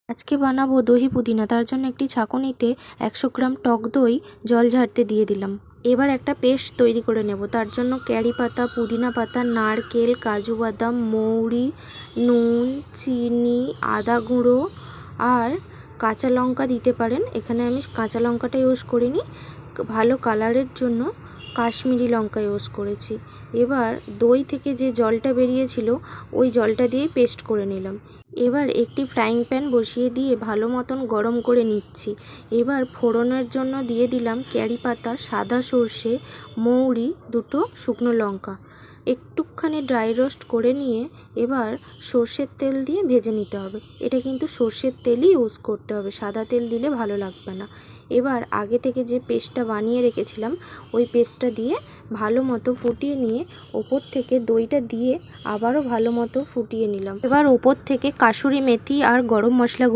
আজকে বানাবো দহি পুদিনা। তার জন্য একটি ছাঁকুনিতে 100 গ্রাম টক দই জল ঝারতে দিয়ে দিলাম। এবার একটা পেস্ট তৈরি করে নেব। তার জন্য কারি পাতা, পুদিনা পাতা, নারকেল, কাজু বাদাম, মৌরি, নুন, চিনি, আদা গুঁড়ো আর কাঁচা লঙ্কা দিতে পারেন। এখানে আমি কাঁচা লঙ্কাটা ইউজ করিনি, ভালো কালারের জন্য কাশ্মীরি লঙ্কা ইউজ করেছি। এবার দই থেকে যে জলটা বেরিয়েছিল ওই জলটা দিয়ে পেস্ট করে নিলাম। এবার একটি ফ্রাইং প্যান বসিয়ে দিয়ে ভালো মতন গরম করে নিচ্ছি। এবার ফোড়নের জন্য দিয়ে দিলাম কারি পাতা, সাদা সর্ষে, মৌরি, দুটো শুকনো লঙ্কা। একটুখানি ড্রাই রোস্ট করে নিয়ে এবার সর্ষের তেল দিয়ে ভেজে নিতে হবে। এটা কিন্তু সর্ষের তেলই ইউজ করতে হবে, সাদা তেল দিলে ভালো লাগবে না। এবার আগে থেকে যে পেস্টটা বানিয়ে রেখেছিলাম ওই পেস্টটা দিয়ে ভালো মতো ফুটিয়ে নিয়ে ওপর থেকে দইটা দিয়ে আবারও ভালো মতো ফুটিয়ে নিলাম। এবার ওপর থেকে কাসুরি মেথি আর গরম মশলা